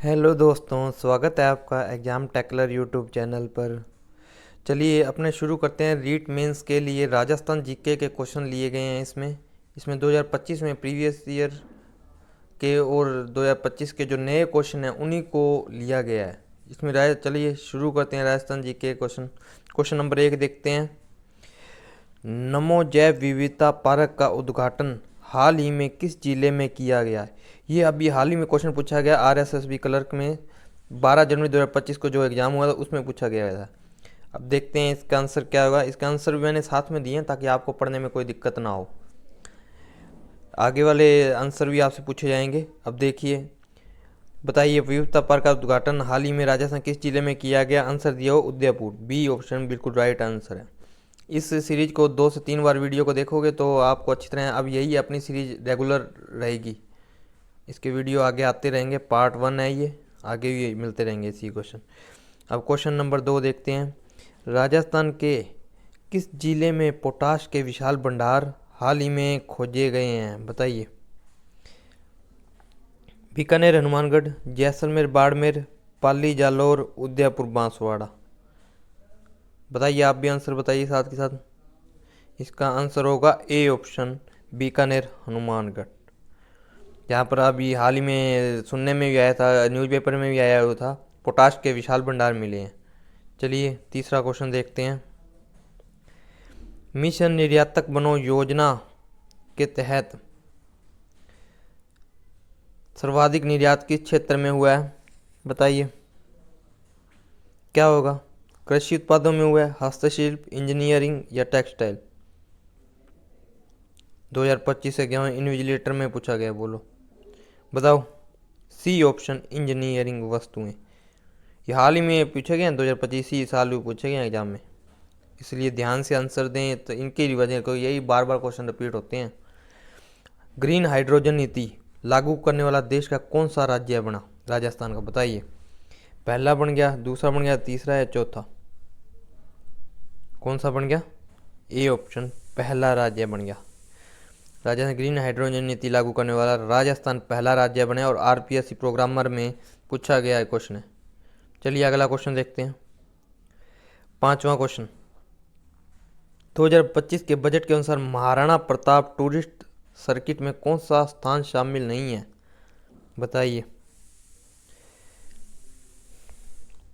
Hello दोस्तों, स्वागत है आपका एग्ज़ाम टैकलर यूट्यूब चैनल पर। चलिए अपने शुरू करते हैं। रीट मेंस के लिए राजस्थान जीके के क्वेश्चन लिए गए हैं। इसमें 2025 में प्रीवियस ईयर के और 2025 के जो नए क्वेश्चन हैं उन्हीं को लिया गया है। चलिए शुरू करते हैं Rajasthan GK question. Question number 1 देखते हैं। नमो जैव विविधता पार्क का उद्घाटन हाल ही में किस जिले में किया गया है? ये अभी हाल ही में क्वेश्चन पूछा गया आरएसएसबी क्लर्क में 12 जनवरी 2025 को जो एग्जाम हुआ था उसमें पूछा गया था। अब देखते हैं इसका आंसर क्या होगा। इसका आंसर भी मैंने साथ में दिए हैं ताकि आपको पढ़ने में कोई दिक्कत ना हो। आगे वाले आंसर भी आपसे पूछे जाएंगे। अब देखिए, बताइए विविधता पार्क का उद्घाटन हाल ही में राजस्थान किस जिले में किया गया? आंसर दिया हो उदयपुर। बी ऑप्शन बिल्कुल राइट आंसर है। इस सीरीज को 2 से 3 बार वीडियो को देखोगे तो आपको अच्छी तरह, अब यही अपनी सीरीज रेगुलर रहेगी। इसके वीडियो आगे आते रहेंगे। पार्ट 1 है ये, आगे भी मिलते रहेंगे इसी क्वेश्चन। अब क्वेश्चन नंबर 2 देखते हैं। राजस्थान के किस जिले में पोटाश के विशाल भंडार हाल ही में खोजे गए हैं? बताइए। बीकानेर, हनुमानगढ़, जैसलमेर, बाड़मेर, पाली, जालौर, उदयपुर, बांसवाड़ा। बताइए, आप भी आंसर बताइए साथ के साथ। इसका आंसर होगा ए ऑप्शन, बीकानेर, हनुमानगढ़। यहाँ पर अभी हाल ही में सुनने में भी आया था, न्यूज़पेपर में भी आया हुआ था, पोटाश के विशाल भंडार मिले हैं। चलिए तीसरा क्वेश्चन देखते हैं। मिशन निर्यातक बनो योजना के तहत सर्वाधिक निर्यात किस क्षेत्र में हुआ है? बताइए क्या होगा। कृषि उत्पादों में हुआ है, हस्तशिल्प, इंजीनियरिंग या टेक्सटाइल? 2025 एग्जाम इन्विजिलेटर में पूछा गया, बोलो बताओ। सी ऑप्शन, इंजीनियरिंग वस्तुएं। ये हाल ही में पूछे गए हैं, 2025 ही साल में पूछे गए हैं एग्जाम में, इसलिए ध्यान से आंसर दें। तो इनकी वजह को यही बार बार क्वेश्चन रिपीट होते हैं। ग्रीन हाइड्रोजन नीति लागू करने वाला देश का कौन सा राज्य बना? राजस्थान का। बताइए, पहला बन गया, दूसरा बन गया, तीसरा या चौथा? कौन सा बन गया? ए ऑप्शन, पहला राज्य बन गया। राजस्थान ग्रीन हाइड्रोजन नीति लागू करने वाला राजस्थान पहला राज्य बने और आरपीएससी प्रोग्रामर में पूछा गया है क्वेश्चन है। चलिए अगला क्वेश्चन देखते हैं। पांचवा क्वेश्चन। 2025 के बजट के अनुसार महाराणा प्रताप टूरिस्ट सर्किट में कौन सा स्थान शामिल नहीं है? बताइए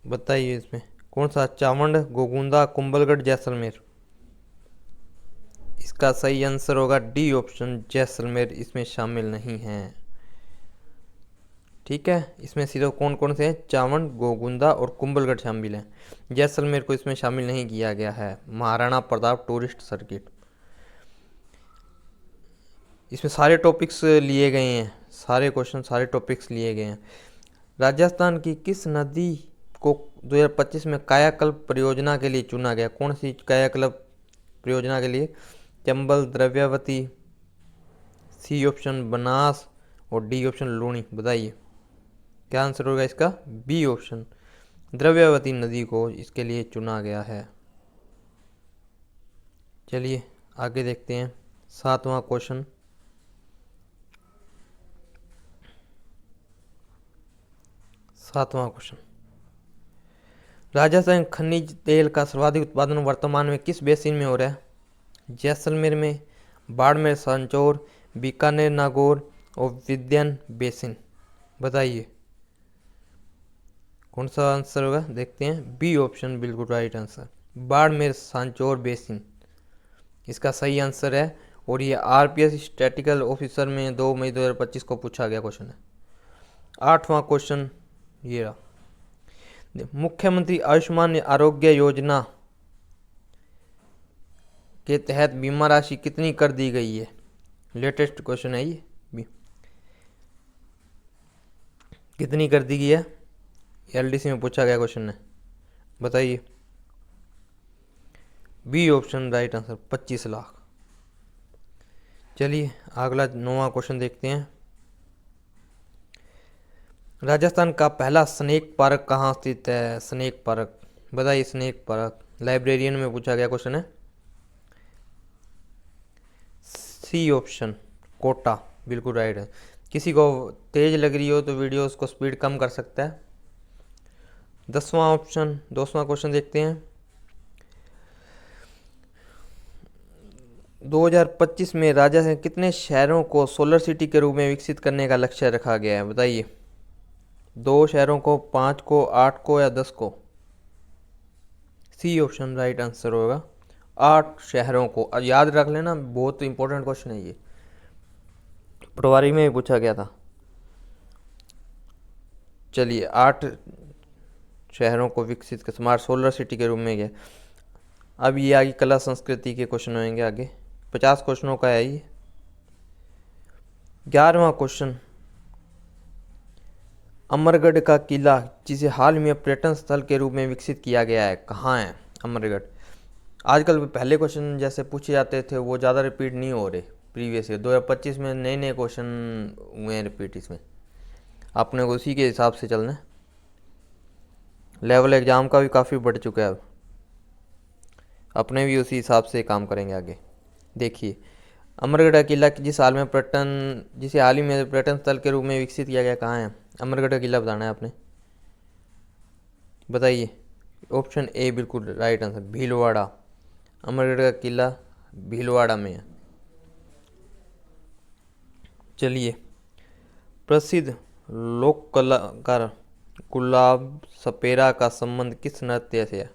बताइए, इसमें कौन सा? चावंड, गोगुंदा, कुंभलगढ़, जैसलमेर? इसका सही आंसर होगा डी ऑप्शन, जैसलमेर इसमें शामिल नहीं है। ठीक है, इसमें सिर्फ कौन कौन से हैं? चावंड, गोगुंदा और कुंभलगढ़ शामिल हैं। जैसलमेर को इसमें शामिल नहीं किया गया है। महाराणा प्रताप टूरिस्ट सर्किट, इसमें सारे टॉपिक्स लिए गए हैं, सारे क्वेश्चन सारे टॉपिक्स लिए गए हैं। राजस्थान की किस नदी को 2025 में कायाकल्प परियोजना के लिए चुना गया? कौन सी कायाकल्प परियोजना के लिए? चंबल, द्रव्यावती, सी ऑप्शन बनास और डी ऑप्शन लूणी? बताइए क्या आंसर होगा इसका? बी ऑप्शन, द्रव्यावती नदी को इसके लिए चुना गया है। चलिए आगे देखते हैं। सातवां क्वेश्चन। राजस्थान खनिज तेल का सर्वाधिक उत्पादन वर्तमान में किस बेसिन में हो रहा है? जैसलमेर में, बाड़मेर, सांचौर, बीकानेर, नागौर और विंध्य बेसिन? बताइए कौन सा आंसर होगा। देखते हैं, बी ऑप्शन बिल्कुल right answer, Barmer Sanchore basin इसका सही आंसर है। और ये आरपीएस स्टैटिकल ऑफिसर में 2 मई 2025 को पूछा गया क्वेश्चन है। आठवां क्वेश्चन ये रहा। मुख्यमंत्री आयुष्मान आरोग्य योजना के तहत बीमा राशि कितनी कर दी गई है? लेटेस्ट क्वेश्चन है ये भी। कितनी कर दी गई है? एलडीसी में पूछा गया क्वेश्चन है, बताइए। B option right answer, 25 lakh. चलिए अगला 9वां क्वेश्चन देखते हैं। राजस्थान का पहला स्नेक पार्क कहाँ स्थित है? स्नेक पार्क, बताइए। स्नेक पार्क लाइब्रेरियन में पूछा गया क्वेश्चन है। सी ऑप्शन, कोटा बिल्कुल राइट है। किसी को तेज लग रही हो तो वीडियो उसको स्पीड कम कर सकता है। 10वां क्वेश्चन देखते हैं। 2025 में राज्य से कितने शहरों को सोलर सिटी के रूप में विकसित करने का लक्ष्य रखा गया है, बताइए। 2 शहरों को, 5 को, 8 को या 10 को? सी ऑप्शन राइट आंसर होगा। 8 शहरों को। याद रख लेना, बहुत इंपॉर्टेंट क्वेश्चन है ये, पटवारी में भी पूछा गया था। चलिए, 8 शहरों को विकसित कर स्मार्ट सोलर सिटी के रूप में गया। अब ये आगे कला संस्कृति के क्वेश्चन होंगे आगे। 50 क्वेश्चनों का है ये। 11वां क्वेश्चन, अमरगढ़ का किला जिसे हाल में पर्यटन स्थल के रूप में विकसित किया गया है, कहाँ है अमरगढ़? आजकल पहले क्वेश्चन जैसे पूछे जाते थे वो ज़्यादा रिपीट नहीं हो रहे प्रीवियस ईयर। 2025 में नए नए क्वेश्चन हुए हैं रिपीट। इसमें आपने को उसी के हिसाब से चलना है। लेवल एग्ज़ाम का भी काफ़ी बढ़ चुका है अब, अपने भी उसी हिसाब से काम करेंगे आगे। देखिए, अमरगढ़ का किला जिसे हाल ही में पर्यटन स्थल के रूप में विकसित किया गया, कहाँ है? अमरगढ़ का किला बताना है आपने, बताइए। ऑप्शन ए बिल्कुल राइट आंसर, भीलवाड़ा। अमरगढ़ का किला भीलवाड़ा में है। चलिए, प्रसिद्ध लोक कलाकार गुलाब सपेरा का संबंध किस नृत्य से है,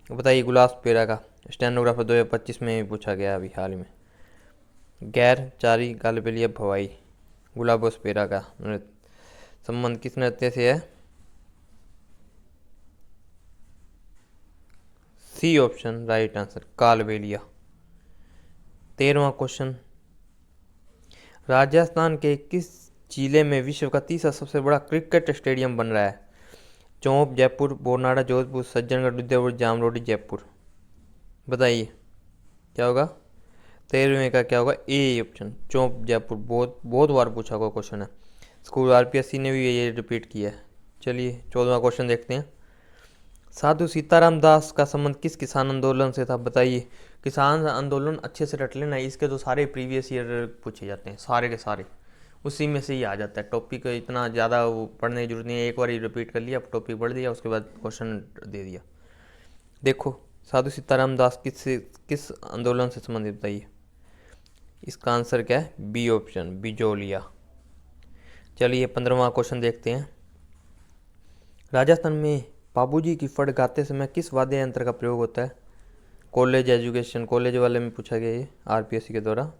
बताइए। गुलाब सपेरा का स्टेनोग्राफर 2025 में भी पूछा गया अभी हाल ही में। गैर, चारी, गालबेलिया, भवाई। गुलाब सपेरा का संबंध किस नृत्य से है? C option right answer, Kalbelia. 13वां क्वेश्चन, राजस्थान के किस जिले में विश्व का तीसरा सबसे बड़ा क्रिकेट स्टेडियम बन रहा है? चौंप, जयपुर, बोरनाड़ा, जोधपुर, सज्जनगढ़, उदयपुर, जामरोडी, जयपुर। बताइए क्या होगा? 13वें का क्या होगा? A option, Chonp, Jaipur. बहुत बहुत बार पूछा हुआ क्वेश्चन है, स्कूल आरपीएससी ने भी ये रिपीट किया है। चलिए, 14वां क्वेश्चन देखते हैं। साधु सीताराम दास का संबंध किस किसान आंदोलन से था, बताइए। किसान आंदोलन अच्छे से रट लेना, इसके तो सारे प्रीवियस ईयर पूछे जाते हैं, सारे के सारे उसी में से ही आ जाता है। टॉपिक इतना ज़्यादा पढ़ने की जरूरत नहीं है, एक बार ही रिपीट कर लिया, टॉपिक पढ़ दिया, उसके बाद क्वेश्चन दे दिया। देखो, साधु सीताराम दास किस आंदोलन से संबंधित, बताइए। इसका आंसर क्या है? B option, Bijolia. चलिए, 15वां क्वेश्चन देखते हैं। राजस्थान में बाबूजी की फड़ गाते समय किस वाद्य यंत्र का प्रयोग होता है? कॉलेज वाले में पूछा गया ये आरपीएससी के द्वारा।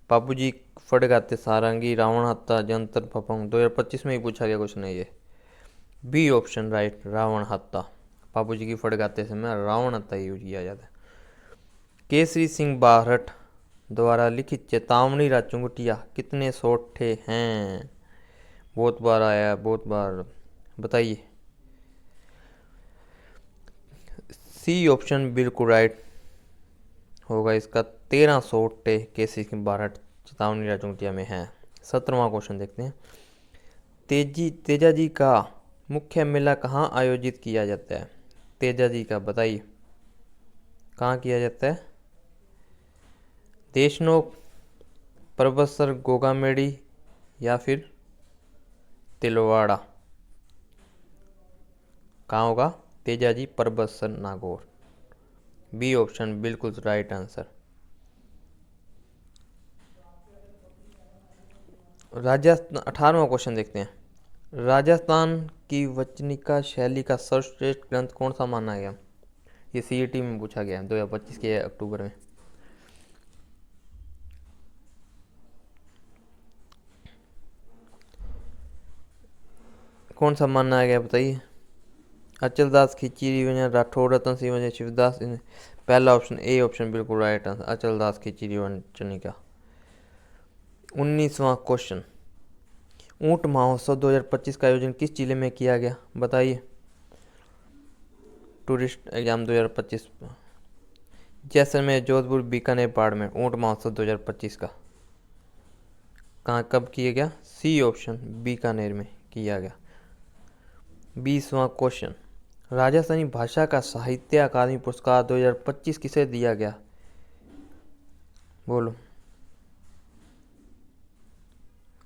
बाबूजी फड़ गाते सारंगी, रावण हत्ता, जंतर भपंग। 2025 में ही पूछा गया क्वेश्चन है ये। बी ऑप्शन राइट, रावण हत्ता। बाबूजी की फड़ गाते समय रावण हत्ता यूज किया जाता है। केसरी सिंह बारहट द्वारा लिखित चेतावनी राचुंगटिया कितने सोठे हैं? बहुत बार आया, बहुत बार, बताइए। सी ऑप्शन बिल्कुल राइट होगा इसका। 13 सोठे केसरी सिंह बारहट चेतावनी राचुंगटिया में है। 17वां क्वेश्चन देखते हैं। तेजाजी का मुख्य मेला कहाँ आयोजित किया जाता है? तेजाजी का, बताइए कहाँ किया जाता है? देशनोक, परबतसर, गोगामेड़ी या फिर तिलवाड़ा। कहाँ होगा? तेजाजी, परबतसर, नागौर। बी ऑप्शन बिल्कुल राइट आंसर। राजस्थान, 18वां क्वेश्चन देखते हैं। राजस्थान की वचनिका शैली का सर्वश्रेष्ठ ग्रंथ कौन सा माना गया? ये सीईटी में पूछा गया 2025 के अक्टूबर में। कौन सा माना गया, बताइए। अचलदास खिचड़ी वंजन, राठौर, रतन सिंह वंजन, शिवदास। पहला ऑप्शन, ए ऑप्शन बिल्कुल राइट आंसर, अचलदास खिचड़ी वंचनिका। 19वां क्वेश्चन, ऊंट महोत्सव 2025 का आयोजन किस जिले में किया गया, बताइए। Tourist exam 2025, Jaisalmer, Jodhpur, Bikaner, Barmer. ऊंट महोत्सव 2025 का कहाँ कब किया गया? सी ऑप्शन, बीकानेर में किया गया। 20वां क्वेश्चन, राजस्थानी भाषा का साहित्य अकादमी पुरस्कार 2025 किसे दिया गया, बोलो।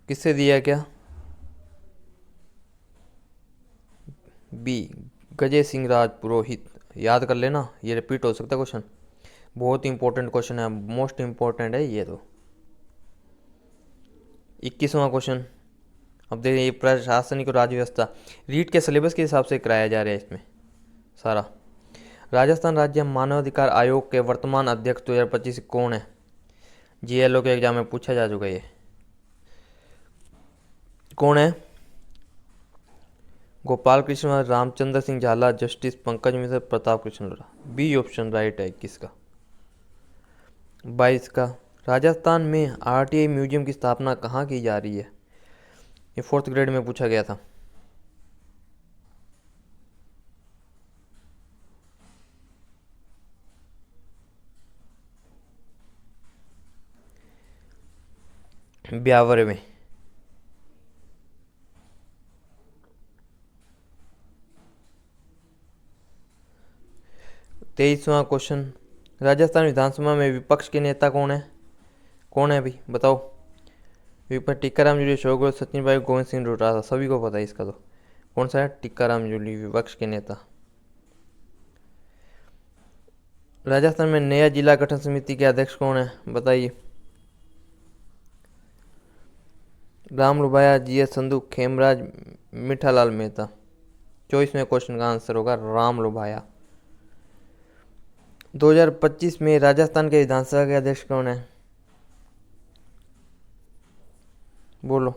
किससे दिया क्या? बी, गजय सिंह राजपुरोहित। याद कर लेना, ये रिपीट हो सकता है क्वेश्चन, बहुत इंपॉर्टेंट क्वेश्चन है, मोस्ट इंपॉर्टेंट है ये तो। 21वां क्वेश्चन। अब देखिए, ये प्रशासनिक और राज्य व्यवस्था रीट के सिलेबस के हिसाब से कराया जा रहा है इसमें सारा। राजस्थान राज्य मानवाधिकार आयोग के वर्तमान अध्यक्ष 2025 कौन है? जीएलओ के एग्जाम में पूछा जा चुका है ये। कौन है? Gopal Krishna, Ramchandra Singh Jhala, justice Pankaj Mishra, Pratap Krishna Lodha. B option right है किसका? 22 का। राजस्थान में आरटीआई म्यूजियम की स्थापना कहाँ की जा रही है? ये 4th ग्रेड में पूछा गया था। ब्यावर में। 23वां क्वेश्चन। राजस्थान विधानसभा में विपक्ष के नेता कौन है? कौन है भाई बताओ? विपक्ष टीकाराम जूली, शोगो, सचिन भाई, गोविंद सिंह डोटासरा। सभी को पता है इसका तो। कौन सा है? टीकाराम जूली विपक्ष के नेता। राजस्थान में नया जिला गठन समिति के अध्यक्ष कौन है बताइए? राम लुभाया, जीएस संधू, खेमराज, मिठालाल मेहता। 24वें क्वेश्चन का आंसर होगा राम लुभाया। 2025 में राजस्थान के विधानसभा के अध्यक्ष कौन है? बोलो।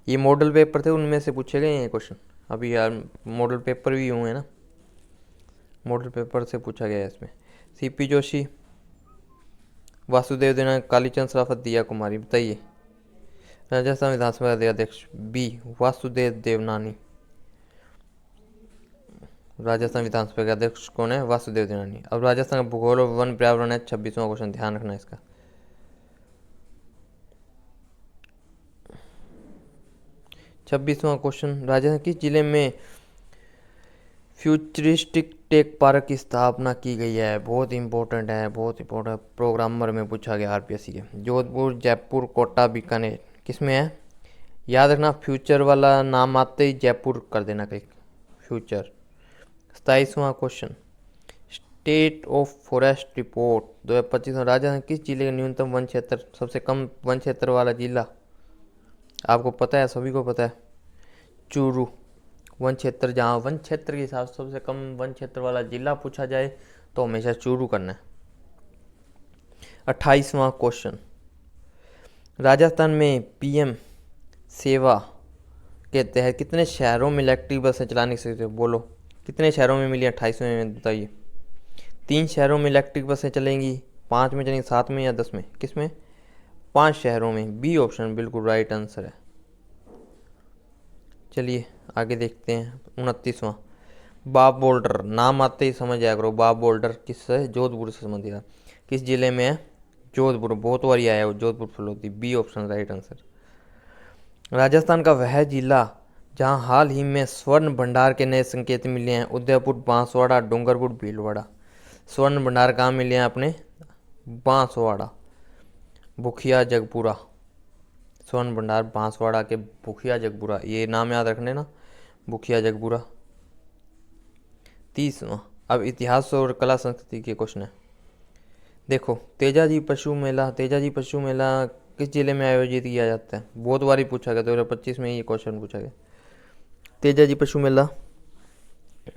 ये मॉडल पेपर थे, उनमें से पूछे गए हैं क्वेश्चन। अभी यार मॉडल पेपर भी हुए हैं ना, मॉडल पेपर से पूछा गया है इसमें। सीपी जोशी, वासुदेव देवनानी, कालीचंद सराफत, दिया कुमारी। बताइए राजस्थान विधानसभा अध्यक्ष। बी, वासुदेव देवनानी। राजस्थान विधानसभा के अध्यक्ष कौन है? वासुदेव देवनानी। अब राजस्थान का भूगोल और वन पर्यावरण है 26वां क्वेश्चन, ध्यान रखना इसका। 26वां क्वेश्चन। राजस्थान किस जिले में फ्यूचरिस्टिक टेक पार्क की स्थापना की गई है? बहुत इंपॉर्टेंट है, बहुत इंपॉर्टेंट, प्रोग्रामर में पूछा गया आरपीएससी के। जोधपुर, जयपुर, कोटा, बीकानेर। किस में है? याद रखना, फ्यूचर वाला नाम आते ही जयपुर कर देना क्लिक, फ्यूचर। 27वां question. State of forest report 2025 में राजस्थान किस जिले का न्यूनतम वन क्षेत्र, सबसे कम वन क्षेत्र वाला जिला? आपको पता है, सभी को पता है, चूरू। वन क्षेत्र, जहाँ वन क्षेत्र के हिसाब से सबसे कम वन क्षेत्र वाला जिला पूछा जाए तो हमेशा चूरू करना है। 28वां क्वेश्चन। राजस्थान में पीएम सेवा के तहत कितने शहरों में इलेक्ट्रिक बसें चलाने की सकते हो? बोलो कितने शहरों में मिली? 28वें में बताइए। 3 शहरों में इलेक्ट्रिक बसें चलेंगी, 5 में चलेंगी, 7 में या 10 में? किस में? 5 शहरों में। बी ऑप्शन बिल्कुल राइट आंसर है। चलिए आगे देखते हैं। 29वां। बाब बोल्डर, नाम आते ही समझ आया करो, बाब बोल्डर किससे? जोधपुर से संबंधित है। किस जिले में है? जोधपुर, बहुत बारी आया हो, Jodhpur Phalodi. B option right answer. Rajasthan का वह जिला जहां हाल ही में स्वर्ण भंडार के नए संकेत मिले हैं, उदयपुर, बांसवाड़ा, डूंगरपुर, भीलवाड़ा। स्वर्ण भंडार कहाँ मिले हैं अपने? बांसवाड़ा, भुखिया, जगपुरा। स्वर्ण भंडार बांसवाड़ा के भुखिया, जगपुरा, ये नाम याद रखने ना, भुखिया, जगपुरा। 30वां। अब इतिहास और कला संस्कृति के क्वेश्चन है। देखो, तेजाजी पशु मेला, तेजाजी पशु मेला किस जिले में आयोजित किया जाता है? बहुत बार ही पूछा गया, 2025 में ये क्वेश्चन पूछा गया। तेजाजी पशु मेला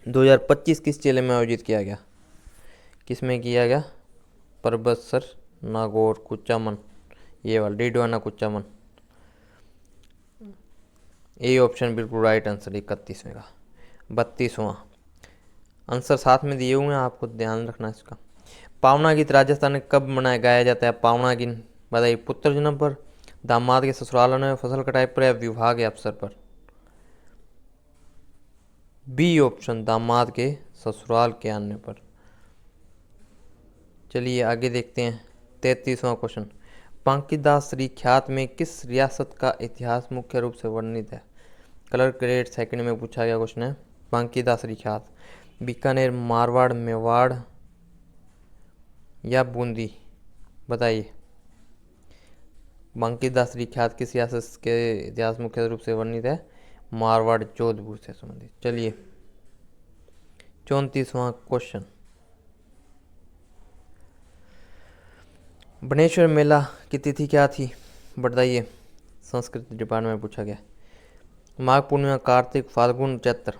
2025 किस जिले में आयोजित किया गया? किस में किया गया? परबतसर, नागौर, कुचामन, ये वाला डीडवाना, कुचामन। ए ऑप्शन बिल्कुल राइट आंसर 31वें का। 32वां। आंसर साथ में दिए हुए हैं, आपको ध्यान रखना इसका। पावना गीत राजस्थान में कब मनाया गाया जाता है? पावना गीत बताइए। पुत्र जन्म पर, दामाद के ससुराल आने में, फसल कटाई पर, या विवाह के अवसर पर? बी ऑप्शन दामाद के ससुराल के आने पर। चलिए आगे देखते हैं। 33वां क्वेश्चन। बांकीदास श्री ख्यात में किस रियासत का इतिहास मुख्य रूप से वर्णित है? कलर ग्रेड सेकंड में पूछा गया क्वेश्चन है। बांकीदास श्री ख्यात बीकानेर, मारवाड़, मेवाड़ या बूंदी? बताइए। बंकिमदास ख्यात किस सियासत के इतिहास मुख्य रूप से वर्णित है? मारवाड़ जोधपुर से संबंधित। चलिए 34वां क्वेश्चन, बनेश्वर मेला की तिथि क्या थी? बताइए, संस्कृत डिपार्टमेंट में पूछा गया। माघ पूर्णिमा, कार्तिक, फाल्गुन, चैत्र।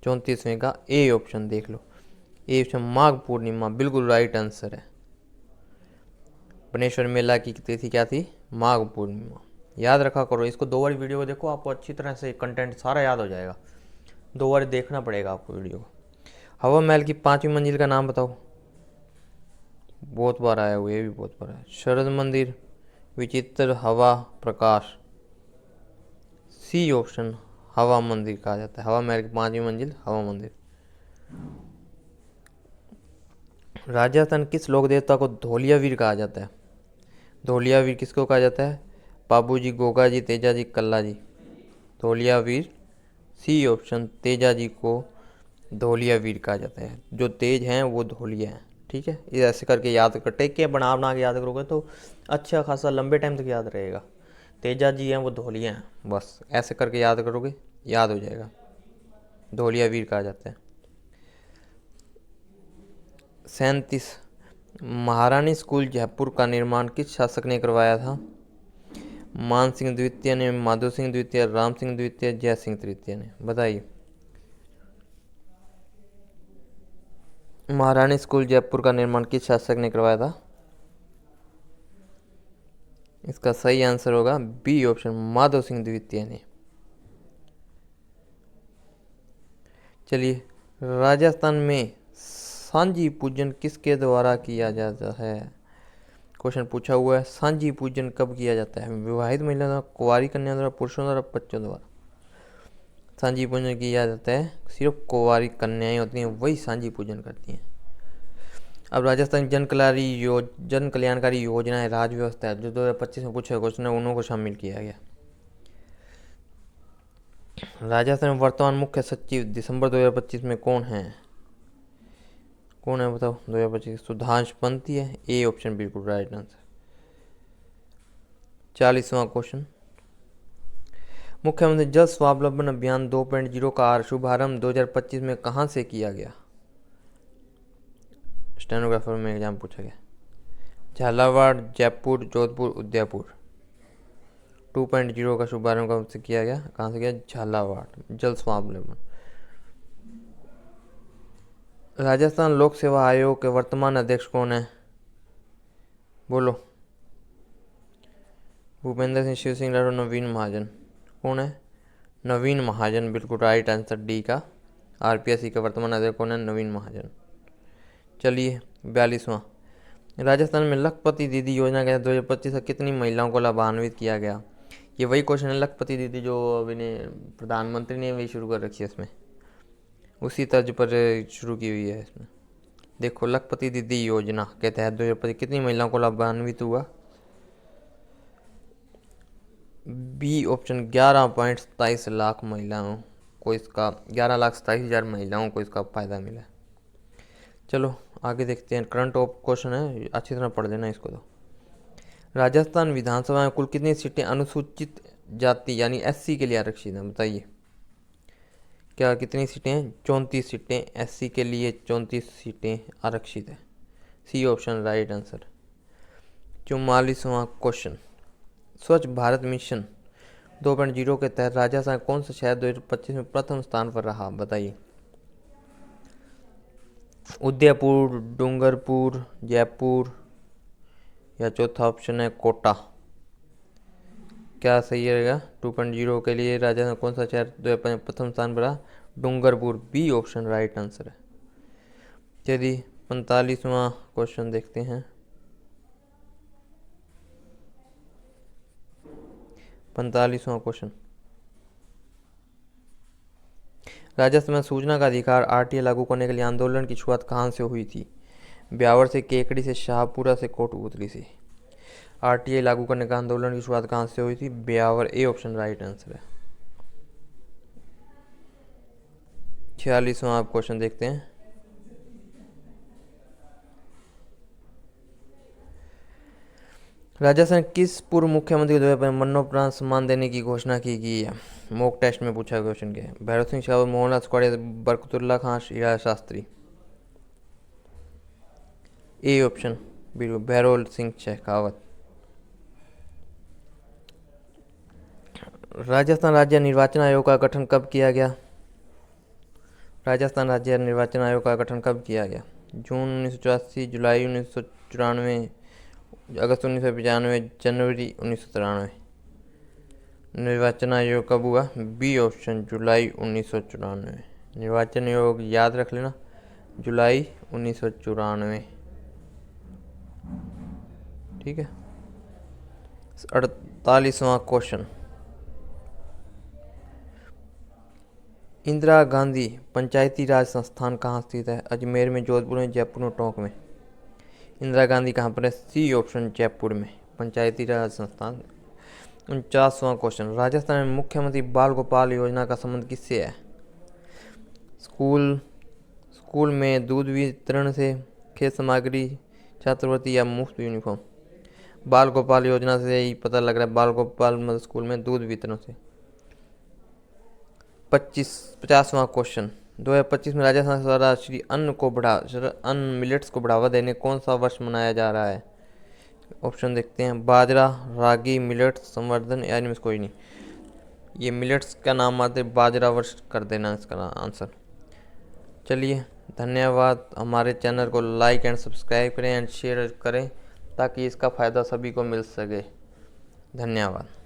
34वें का ए ऑप्शन देख लो, ए ऑप्शन माघ पूर्णिमा बिल्कुल राइट आंसर है। बनेश्वर मेला की तिथि क्या थी? माघ पूर्णिमा। याद रखा करो, इसको 2 बार वीडियो को देखो, आपको अच्छी तरह से कंटेंट सारा याद हो जाएगा। 2 बार देखना पड़ेगा आपको वीडियो को। हवा महल की 5वीं मंजिल का नाम बताओ। बहुत बार आया हुआ, ये भी बहुत बार आया। शरद मंदिर, विचित्र, हवा, प्रकाश। सी ऑप्शन हवा मंदिर कहा जाता है। हवा महल की 5वीं मंजिल हवा मंदिर। राजस्थान किस लोक देवता को धोलियावीर कहा जाता है? धोलियावीर किसको कहा जाता है? बाबूजी, गोगा जी, तेजा जी, कल्ला जी। धोलियावीर सी ऑप्शन, तेजा जी को धोलियावीर कहा जाता है। जो तेज हैं वो धोलिया हैं। ठीक है, ये ऐसे करके याद कर, टेक के बना बना के याद करोगे तो अच्छा खासा लंबे टाइम तक याद रहेगा। तेजा जी हैं वो धोलिया हैं, बस ऐसे करके याद करोगे याद हो जाएगा। धोलियावीर कहा जाता है। 37, महारानी स्कूल जयपुर का निर्माण किस शासक ने करवाया था? मान सिंह द्वितीय ने, माधो सिंह द्वितीय, राम सिंह द्वितीय, जय सिंह तृतीय ने। बताइए, महारानी स्कूल जयपुर का निर्माण किस शासक ने करवाया था? इसका सही आंसर होगा बी ऑप्शन, माधो सिंह द्वितीय ने। चलिए, राजस्थान में सांझी पूजन किसके द्वारा किया जाता है? क्वेश्चन पूछा हुआ है, सांझी पूजन कब किया जाता है? विवाहित महिला द्वारा, कुंवारी कन्या द्वारा, पुरुषों द्वारा, बच्चों द्वारा। सांझी पूजन किया जाता है, सिर्फ कुंवारी कन्याएं होती हैं वही सांझी पूजन करती हैं। अब राजस्थान जन कल्याणकारी योजनाएं राज्य व्यवस्था है जो 2025 में पूछा क्वेश्चन है, उन्हों को शामिल किया गया। राजस्थान में वर्तमान मुख्य सचिव दिसंबर 2025 में कौन है? कौन है बताओ? 2025 सुधांश पंथी है। ए ऑप्शन बिल्कुल राइट आंसर। 40वां क्वेश्चन, मुख्यमंत्री जल स्वावलंबन अभियान 2.0 का शुभारंभ 2025 में कहां से किया गया? स्टेनोग्राफर में एग्जाम पूछा गया। झालावाड़, जयपुर, जोधपुर, उदयपुर। 2.0 का शुभारंभ कब से किया गया? कहाँ से किया? झालावाड़। जल स्वावलंबन। राजस्थान लोक सेवा आयोग के वर्तमान अध्यक्ष कौन है? बोलो। भूपेंद्र सिंह, शिव सिंह राठौर, नवीन महाजन। कौन है? नवीन महाजन बिल्कुल राइट आंसर डी का। आरपीएससी के वर्तमान अध्यक्ष कौन है? नवीन महाजन। चलिए 42वां, राजस्थान में लखपति दीदी योजना के तहत 2025 से कितनी महिलाओं को लाभान्वित किया गया? ये वही क्वेश्चन है, लखपति दीदी जो अभी ने प्रधानमंत्री ने वही शुरू कर रखी है, इसमें उसी तर्ज पर शुरू की हुई है। इसमें देखो, लखपति दीदी योजना के तहत 2025 कितनी महिलाओं को लाभान्वित हुआ? बी ऑप्शन 11.27 लाख महिलाओं को इसका 11,27,000 महिलाओं को इसका फायदा मिला। चलो आगे देखते हैं, करंट ऑफ क्वेश्चन है, अच्छी तरह पढ़ लेना इसको। तो राजस्थान विधानसभा में कुल कितनी सीटें अनुसूचित जाति यानी एससी के लिए आरक्षित हैं? बताइए, क्या कितनी सीटें हैं? 34 सीटें एससी के लिए, 34 सीटें आरक्षित है। C option right answer. 44वां क्वेश्चन, स्वच्छ भारत मिशन 2.0 के तहत राजस्थान कौन सा शहर 2025 में प्रथम स्थान पर रहा? बताइए, उदयपुर, डूंगरपुर, जयपुर या चौथा ऑप्शन है कोटा। क्या सही रहेगा? 2.0 के लिए राजस्थान कौन सा शहर 2025 में प्रथम स्थान पर रहा? Dungarpur. B option right answer है। चलिए 45वां क्वेश्चन देखते हैं। 45वां क्वेश्चन, राजस्थान में सूचना का अधिकार आरटीआई लागू करने के लिए आंदोलन की शुरुआत कहाँ से हुई थी? ब्यावर से, केकड़ी से, शाहपुरा से, कोटपुतली से। आरटीआई लागू करने का आंदोलन की शुरुआत कहाँ से हुई थी? Beawar. A option right answer है। 46वां आप क्वेश्चन देखते हैं। राजस्थान किस पूर्व मुख्यमंत्री को 2005 मरणोपरांत सम्मान देने की घोषणा की गई है? मॉक टेस्ट में पूछा क्वेश्चन क्या है? भैरव सिंह शेखावत, मोहनलाल सुखाड़िया, बरकतुल्ला खान, हीरा शास्त्री। ए ऑप्शन बिल्कुल भैरव सिंह शेखावत। राजस्थान राज्य निर्वाचन आयोग का गठन कब किया गया? राजस्थान राज्य निर्वाचन आयोग का गठन कब किया गया? जून 1984, जुलाई 1994, अगस्त 1995, जनवरी 1993। निर्वाचन आयोग कब हुआ? बी ऑप्शन जुलाई 1994। निर्वाचन आयोग याद रख लेना, जुलाई 1994। ठीक है। 48वां क्वेश्चन, इंदिरा गांधी पंचायती राज संस्थान कहाँ स्थित है? अजमेर में, जोधपुर में, जयपुर में, टोंक में। इंदिरा गांधी कहाँ पर है? सी ऑप्शन जयपुर में, पंचायती राज संस्थान। 49वां क्वेश्चन, राजस्थान में मुख्यमंत्री बाल गोपाल योजना का संबंध किससे है? स्कूल में दूध वितरण से, खेत सामग्री, छात्रवृत्ति या मुफ्त यूनिफॉर्म। बाल गोपाल योजना से ही पता लग रहा है, बाल गोपाल मतलब स्कूल में दूध वितरण से। 50वां क्वेश्चन, 2025 में राजस्थान द्वारा श्री अन्न मिलेट्स को बढ़ावा देने कौन सा वर्ष मनाया जा रहा है? ऑप्शन देखते हैं, बाजरा, रागी, मिलेट्स, संवर्धन या इनमें से कोई नहीं। ये मिलेट्स का नाम आते, बाजरा वर्ष कर देना इसका आंसर। चलिए, धन्यवाद। हमारे चैनल को लाइक एंड सब्सक्राइब करें एंड शेयर करें ताकि इसका फ़ायदा सभी को मिल सके। धन्यवाद।